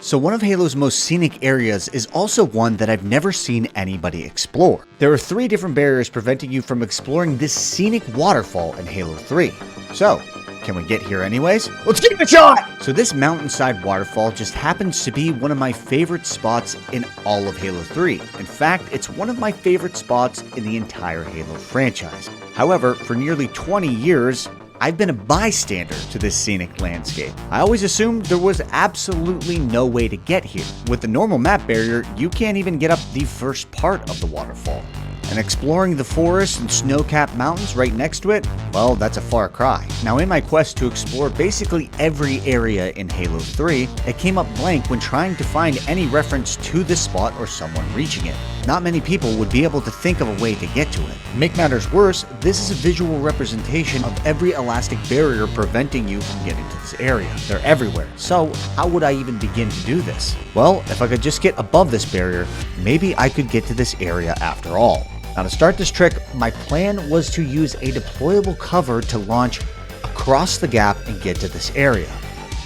So one of Halo's most scenic areas is also one that I've never seen anybody explore. There are 3 different barriers preventing you from exploring this scenic waterfall in Halo 3. So, can we get here anyways? Let's give it a shot! So this mountainside waterfall just happens to be one of my favorite spots in all of Halo 3. In fact, it's one of my favorite spots in the entire Halo franchise. However, for nearly 20 years, I've been a bystander to this scenic landscape. I always assumed there was absolutely no way to get here. With the normal map barrier, you can't even get up the first part of the waterfall. And exploring the forest and snow-capped mountains right next to it, well, that's a far cry. Now, in my quest to explore basically every area in Halo 3, it came up blank when trying to find any reference to this spot or someone reaching it. Not many people would be able to think of a way to get to it. To make matters worse, this is a visual representation of every elastic barrier preventing you from getting to this area. They're everywhere, so how would I even begin to do this? Well, if I could just get above this barrier, maybe I could get to this area after all. Now to start this trick, my plan was to use a deployable cover to launch across the gap and get to this area.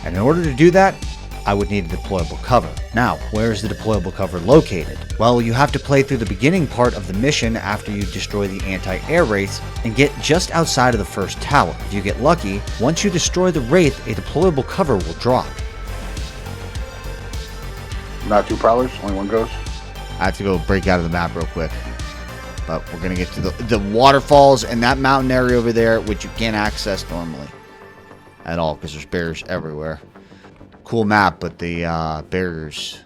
And in order to do that, I would need a deployable cover. Now, where is the deployable cover located? Well, you have to play through the beginning part of the mission after you destroy the anti-air wraiths and get just outside of the first tower. If you get lucky, once you destroy the wraith, a deployable cover will drop. Not 2 prowlers, only 1 ghost. I have to go break out of the map real quick. But we're going to get to the waterfalls and that mountain area over there, which you can't access normally at all because there's barriers everywhere. Cool map, but the barriers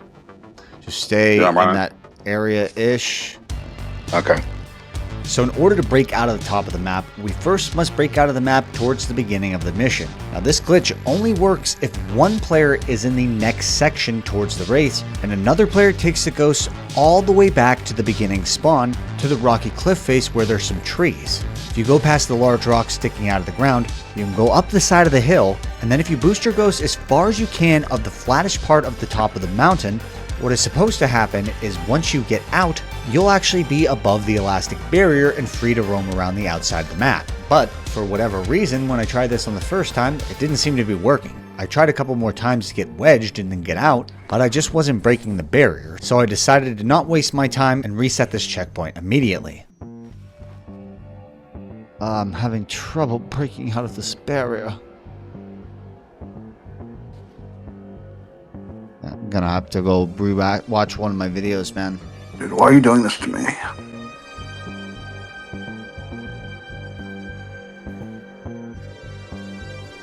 just stay in that area-ish. Okay. So in order to break out of the top of the map, we first must break out of the map towards the beginning of the mission. Now this glitch only works if one player is in the next section towards the wraiths, and another player takes the ghosts all the way back to the beginning spawn to the rocky cliff face where there's some trees. If you go past the large rocks sticking out of the ground, you can go up the side of the hill, and then if you boost your ghost as far as you can of the flattish part of the top of the mountain, what is supposed to happen is once you get out, you'll actually be above the elastic barrier and free to roam around the outside of the map. But for whatever reason, when I tried this on the first time, it didn't seem to be working. I tried a couple more times to get wedged and then get out, but I just wasn't breaking the barrier, so I decided to not waste my time and reset this checkpoint immediately. I'm having trouble breaking out of this barrier. I'm gonna have to go watch one of my videos, man. Dude, why are you doing this to me?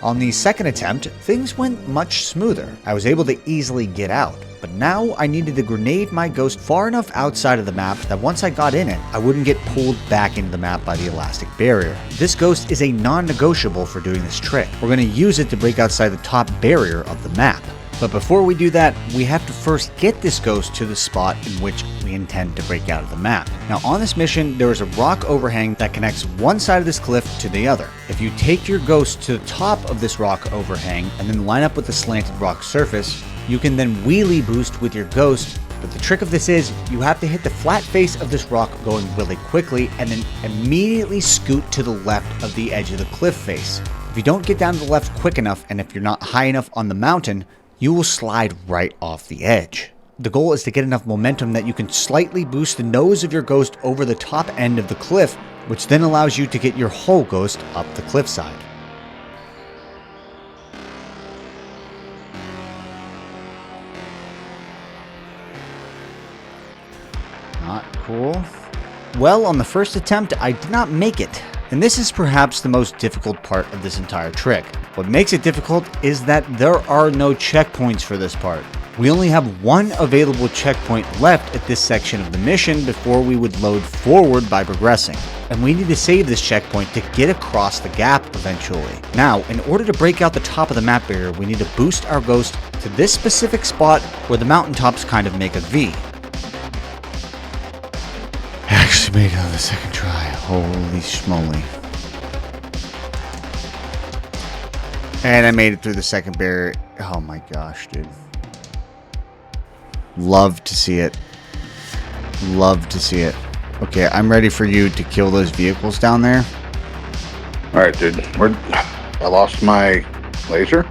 On the second attempt, things went much smoother. I was able to easily get out, but now I needed to grenade my ghost far enough outside of the map that once I got in it, I wouldn't get pulled back into the map by the elastic barrier. This ghost is a non-negotiable for doing this trick. We're going to use it to break outside the top barrier of the map. But before we do that, we have to first get this ghost to the spot in which we intend to break out of the map. Now on this mission, there is a rock overhang that connects one side of this cliff to the other. If you take your ghost to the top of this rock overhang and then line up with the slanted rock surface, you can then wheelie boost with your ghost. But the trick of this is you have to hit the flat face of this rock going really quickly and then immediately scoot to the left of the edge of the cliff face. If you don't get down to the left quick enough and if you're not high enough on the mountain, you will slide right off the edge. The goal is to get enough momentum that you can slightly boost the nose of your ghost over the top end of the cliff, which then allows you to get your whole ghost up the cliffside. Not cool. Well, on the first attempt, I did not make it. And this is perhaps the most difficult part of this entire trick. What makes it difficult is that there are no checkpoints for this part. We only have one available checkpoint left at this section of the mission before we would load forward by progressing. And we need to save this checkpoint to get across the gap eventually. Now, in order to break out the top of the map barrier, we need to boost our ghost to this specific spot where the mountaintops kind of make a V. I actually made it on the second try. Holy schmoly. And I made it through the second barrier. Oh my gosh, dude. Love to see it. Love to see it. Okay, I'm ready for you to kill those vehicles down there. Alright, dude. I lost my laser.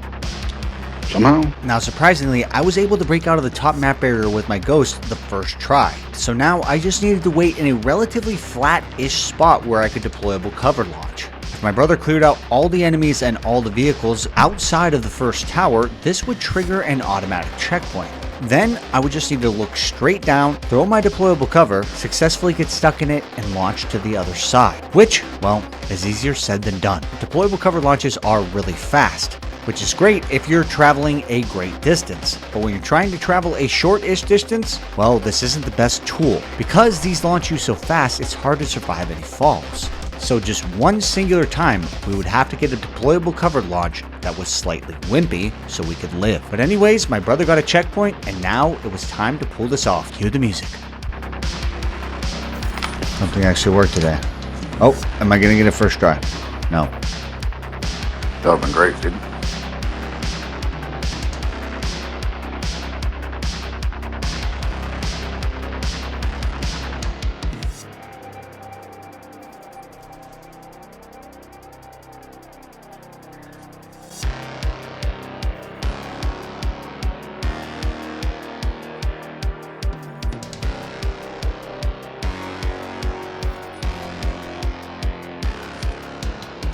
somehow. Now, surprisingly, I was able to break out of the top map barrier with my ghost the first try. So now I just needed to wait in a relatively flat-ish spot where I could deployable cover launch. If my brother cleared out all the enemies and all the vehicles outside of the first tower, this would trigger an automatic checkpoint. Then I would just need to look straight down, throw my deployable cover, successfully get stuck in it, and launch to the other side. Which, well, is easier said than done. Deployable cover launches are really fast, which is great if you're traveling a great distance. But when you're trying to travel a short-ish distance, well, this isn't the best tool. Because these launch you so fast, it's hard to survive any falls. So just one singular time, we would have to get a deployable cover launch that was slightly wimpy so we could live. But anyways, my brother got a checkpoint, and now it was time to pull this off. Cue the music. Something actually worked today. Oh, am I gonna get a first try? No. That would have been great, dude.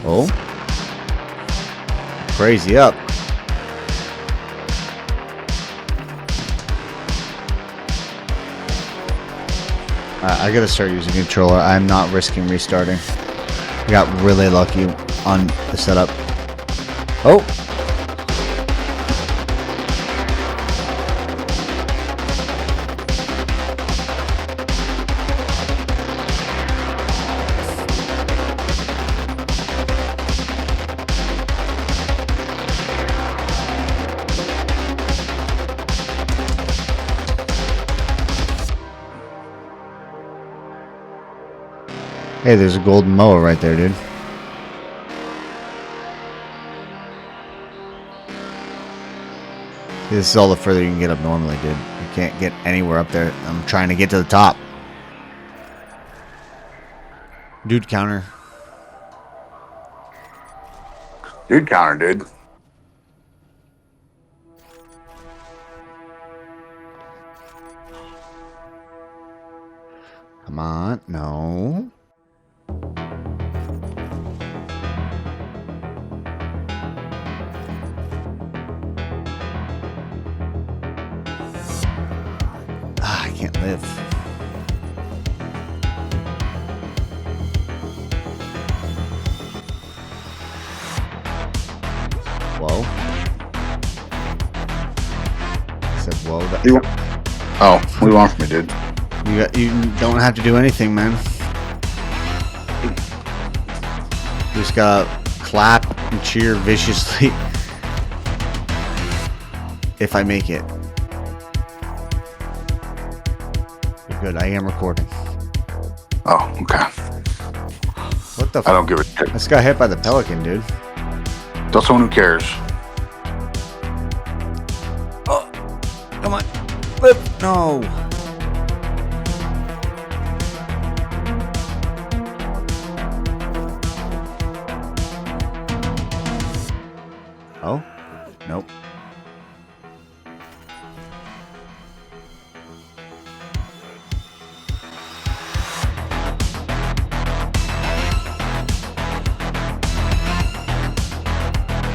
Oh. Crazy up. I gotta start using a controller. I'm not risking restarting. I got really lucky on the setup. Oh. Hey, there's a golden mower right there, dude. This is all the further you can get up normally, dude. You can't get anywhere up there. I'm trying to get to the top. Dude counter. Dude counter, dude. Come on, no. I can't live. Whoa. I said whoa. Oh, what do you want from me, dude? You don't have to do anything, man. You just gotta clap and cheer viciously if I make it. You're good. I am recording. Oh, okay. What the I don't give a shit. I just got hit by the pelican, dude. Tell someone who cares. Oh, come on. Flip. No. Oh, nope.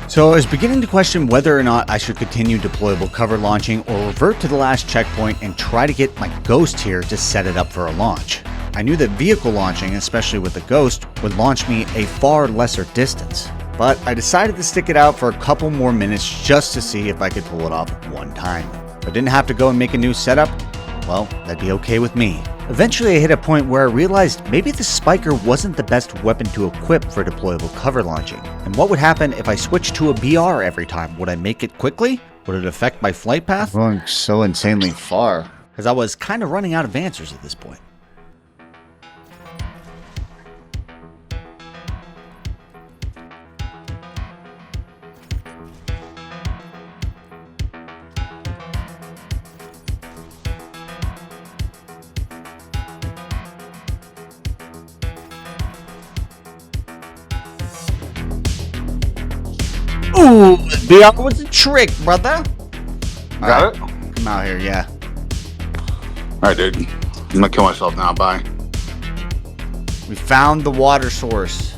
So I was beginning to question whether or not I should continue deployable cover launching or revert to the last checkpoint and try to get my ghost here to set it up for a launch. I knew that vehicle launching, especially with the ghost, would launch me a far lesser distance. But I decided to stick it out for a couple more minutes just to see if I could pull it off one time. If I didn't have to go and make a new setup, well, that'd be okay with me. Eventually I hit a point where I realized maybe the spiker wasn't the best weapon to equip for deployable cover launching. And what would happen if I switched to a BR every time? Would I make it quickly? Would it affect my flight path? I'm going so insanely far. Because I was kind of running out of answers at this point. Ooh! Ooh, that was a trick, brother. Got it? Come out here, yeah. Alright, dude. I'm gonna kill myself now. Bye. We found the water source.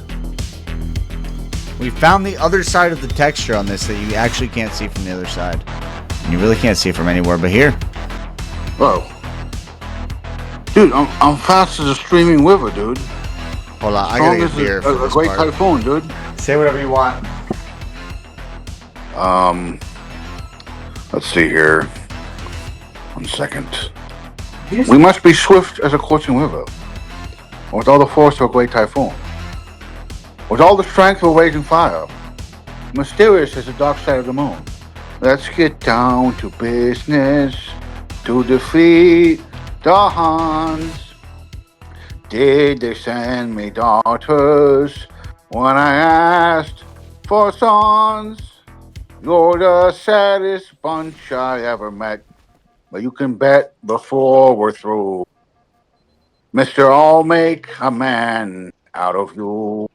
We found the other side of the texture on this that you actually can't see from the other side. And you really can't see it from anywhere but here. Whoa. Dude, I'm fast as a streaming river, dude. Hold on, I gotta get beer for a this great part. typhoon, dude. Say whatever you want. Let's see here. 1 second. We must be swift as a coursing river, with all the force of a great typhoon, with all the strength of a raging fire, mysterious as the dark side of the moon. Let's get down to business to defeat the Huns. Did they send me daughters when I asked for sons? You're the saddest bunch I ever met, but you can bet before we're through, Mister, I'll make a man out of you.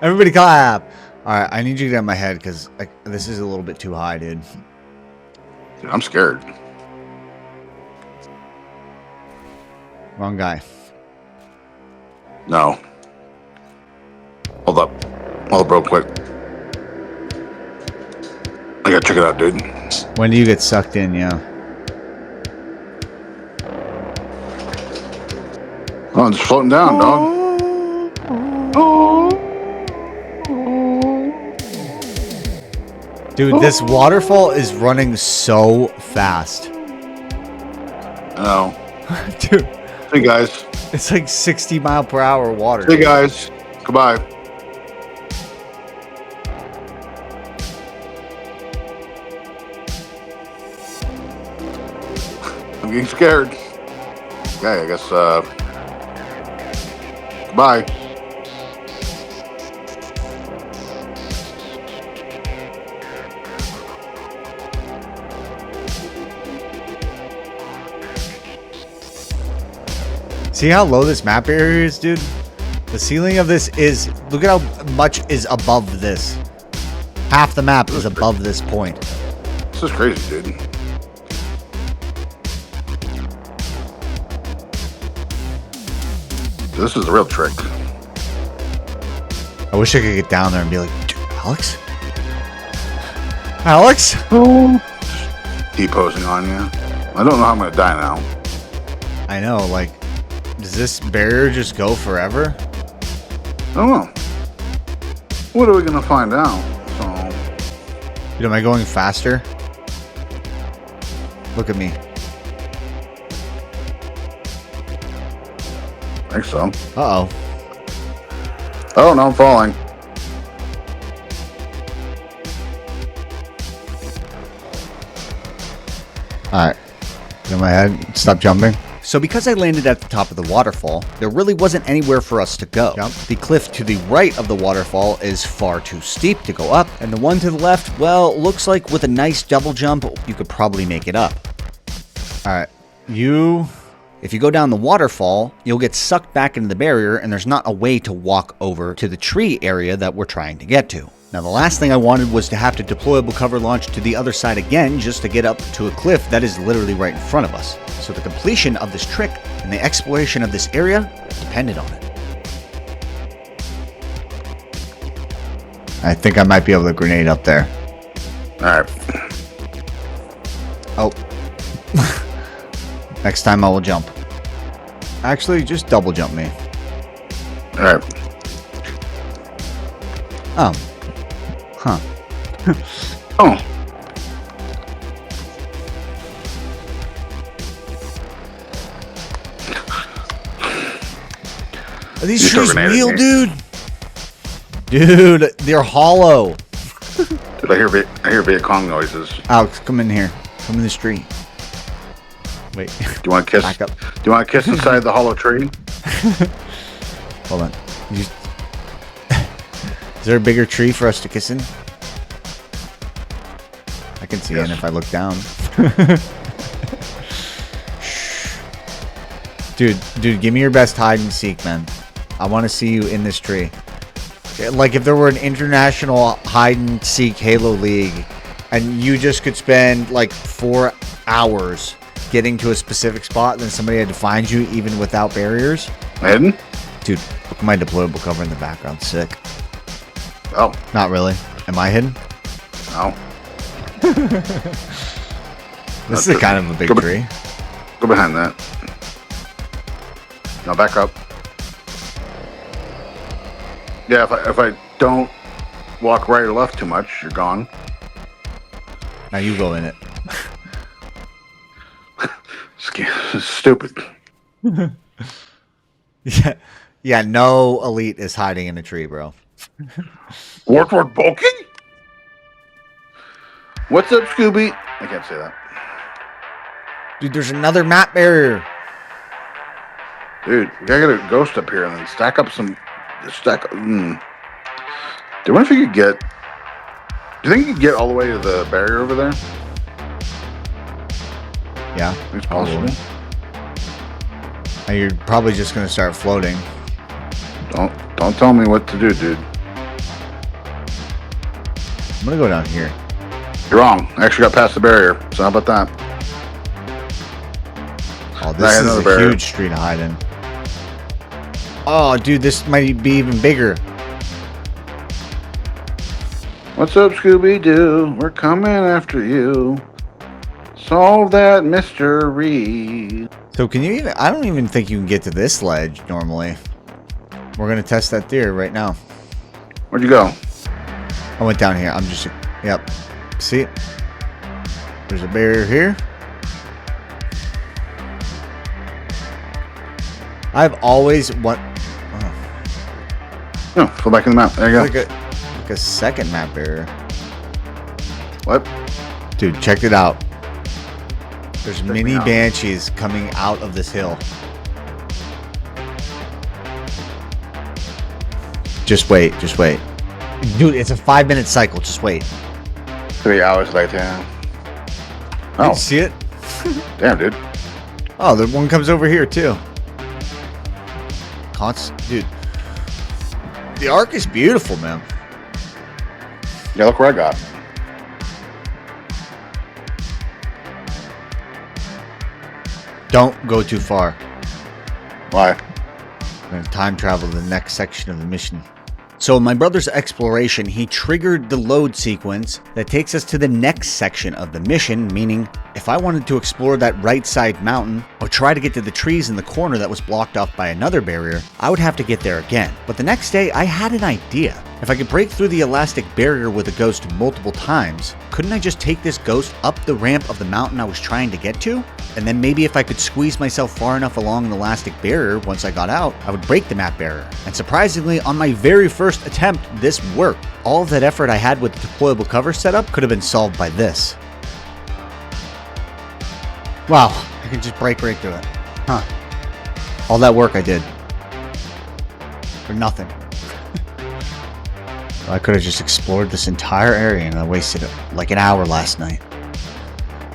Everybody clap. Alright, I need you to get out of my head because this is a little bit too high, dude. Dude, I'm scared. Wrong guy. No. Hold up. Hold up real quick. I gotta check it out, dude. When do you get sucked in, yeah? Oh, it's floating down, dog. Dude, this waterfall is running so fast. No. Dude, See you guys. it's like 60-mile-per-hour water. See you guys. Goodbye. I'm getting scared. Okay, I guess, goodbye. See how low this map area is, dude? The ceiling of this is... Look at how much is above this. Half the map is above this point. This is crazy, dude. This is a real trick. I wish I could get down there and be like, dude, Alex? Alex? Deposing on you. I don't know how I'm gonna die now. I know, like, does this barrier just go forever? I don't know. What are we gonna find out? So, Dude, am I going faster? Look at me. I think so. Uh-oh. Oh no, I'm falling. Alright. Get in my head. Stop jumping. So because I landed at the top of the waterfall, there really wasn't anywhere for us to go. The cliff to the right of the waterfall is far too steep to go up, and the one to the left, well, looks like with a nice double jump, you could probably make it up. Alright. If you go down the waterfall, you'll get sucked back into the barrier, and there's not a way to walk over to the tree area that we're trying to get to. Now, the last thing I wanted was to have to deployable cover launch to the other side again just to get up to a cliff that is literally right in front of us. So the completion of this trick and the exploration of this area depended on it. I think I might be able to grenade up there. Alright. Oh. Next time I will jump. Actually, just double jump me. Alright. Oh. Huh. Oh. Are these You still trees grenaded real, me. dude? Dude, they're hollow. Dude, I hear Viet Cong noises. Alex, come in here. Come in the street. Wait. Do you want to kiss? Back up. Do you want to kiss inside the hollow tree? Hold on. Is there a bigger tree for us to kiss in? I can see it if I look down. Shh. Dude, give me your best hide and seek, man. I want to see you in this tree. Like if there were an international hide and seek Halo League and you just could spend like 4 hours getting to a specific spot and then somebody had to find you even without barriers. Hidden? Dude, look at my deployable cover in the background. Sick. Oh. Not really. Am I hidden? No. This is kind of a big tree. Go behind that. Now back up. Yeah, if I don't walk right or left too much, you're gone. Now you go in it. Stupid. Yeah, no elite is hiding in a tree, bro. Wartward bulky? What's up, Scooby? I can't say that. Dude, there's another map barrier. Dude, we gotta get a ghost up here and then stack up some... Dude, I wonder if you could get... Do you think you could get all the way to the barrier over there? Yeah, It's possible. And you're probably just gonna start floating. Don't tell me what to do, dude. I'm gonna go down here. You're wrong. I actually got past the barrier. So how about that? Oh, this is a barrier. huge tree to hide in. Oh, dude, this might be even bigger. What's up, Scooby-Doo? We're coming after you. Solve that mystery. So can you even... I don't even think you can get to this ledge normally. We're gonna test that theory right now. Where'd you go? I went down here. I'm just... Yep. See? There's a barrier here. I've always want... No, go back in the map. There you go. Like a second map barrier. What? Dude, check it out. There's mini banshees coming out of this hill. Just wait, just wait. Dude, it's a 5-minute cycle. Just wait. 3 hours later. Oh. Did you see it? Damn, dude. Oh, the one comes over here, too. Dude. The arc is beautiful, man. Yeah, look where I got. Don't go too far. Why? I'm going to time travel to the next section of the mission. So in my brother's exploration, he triggered the load sequence that takes us to the next section of the mission, meaning if I wanted to explore that right side mountain or try to get to the trees in the corner that was blocked off by another barrier, I would have to get there again. But the next day, I had an idea. If I could break through the elastic barrier with a ghost multiple times, couldn't I just take this ghost up the ramp of the mountain I was trying to get to? And then maybe if I could squeeze myself far enough along the elastic barrier once I got out, I would break the map barrier. And surprisingly, on my very first attempt, this worked. All of that effort I had with the deployable cover setup could have been solved by this. Wow, I can just break right through it. Huh. All that work I did. For nothing. I could have just explored this entire area and I wasted like an hour last night.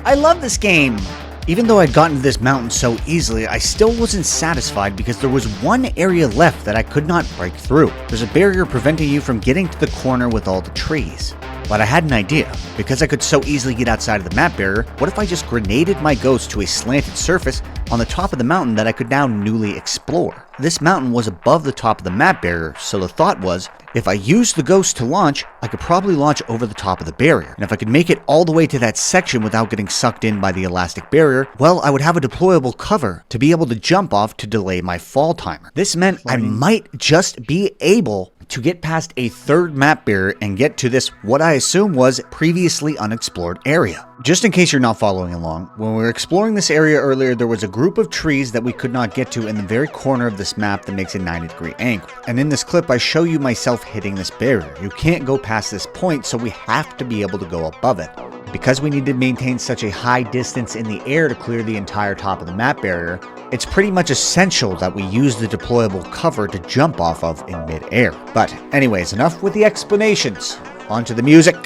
I love this game! Even though I'd gotten to this mountain so easily, I still wasn't satisfied because there was one area left that I could not break through. There's a barrier preventing you from getting to the corner with all the trees. But I had an idea. Because I could so easily get outside of the map barrier, what if I just grenaded my ghost to a slanted surface on the top of the mountain that I could now newly explore? This mountain was above the top of the map barrier, so the thought was, if I used the ghost to launch, I could probably launch over the top of the barrier. And if I could make it all the way to that section without getting sucked in by the elastic barrier, well, I would have a deployable cover to be able to jump off to delay my fall timer. This meant I might just be able to get past a third map barrier and get to this, what I assume was previously unexplored area. Just in case you're not following along, when we were exploring this area earlier, there was a group of trees that we could not get to in the very corner of this map that makes a 90-degree angle. And in this clip, I show you myself hitting this barrier. You can't go past this point, so we have to be able to go above it. Because we need to maintain such a high distance in the air to clear the entire top of the map barrier, it's pretty much essential that we use the deployable cover to jump off of in mid-air. But anyways, enough with the explanations. On to the music.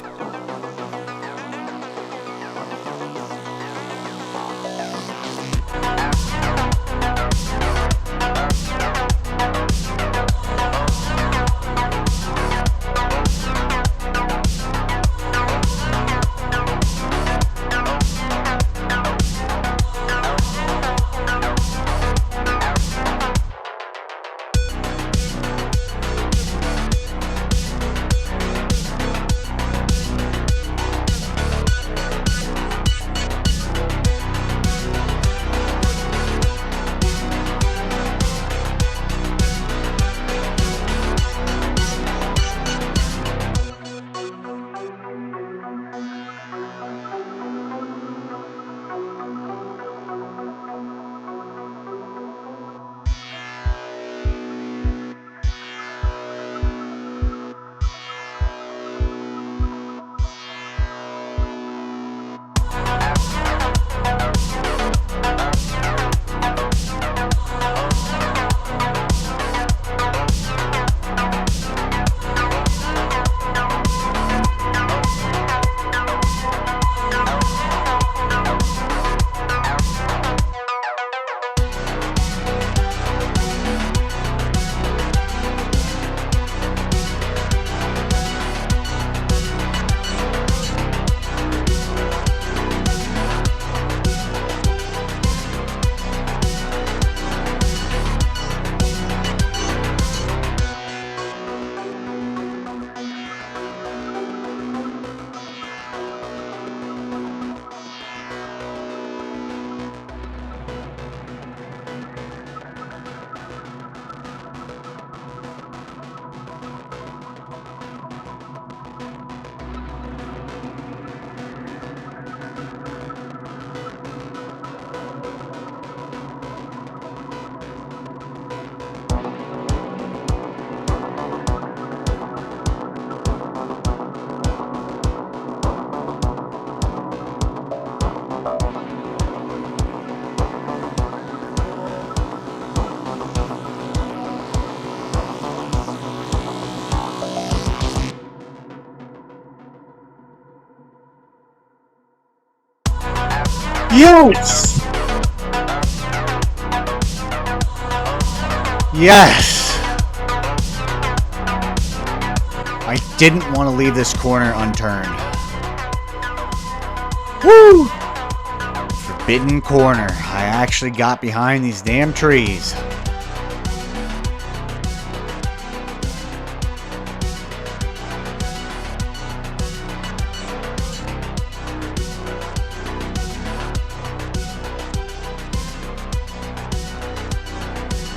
Yes! Yes! I didn't want to leave this corner unturned. Woo! Forbidden corner. I actually got behind these damn trees.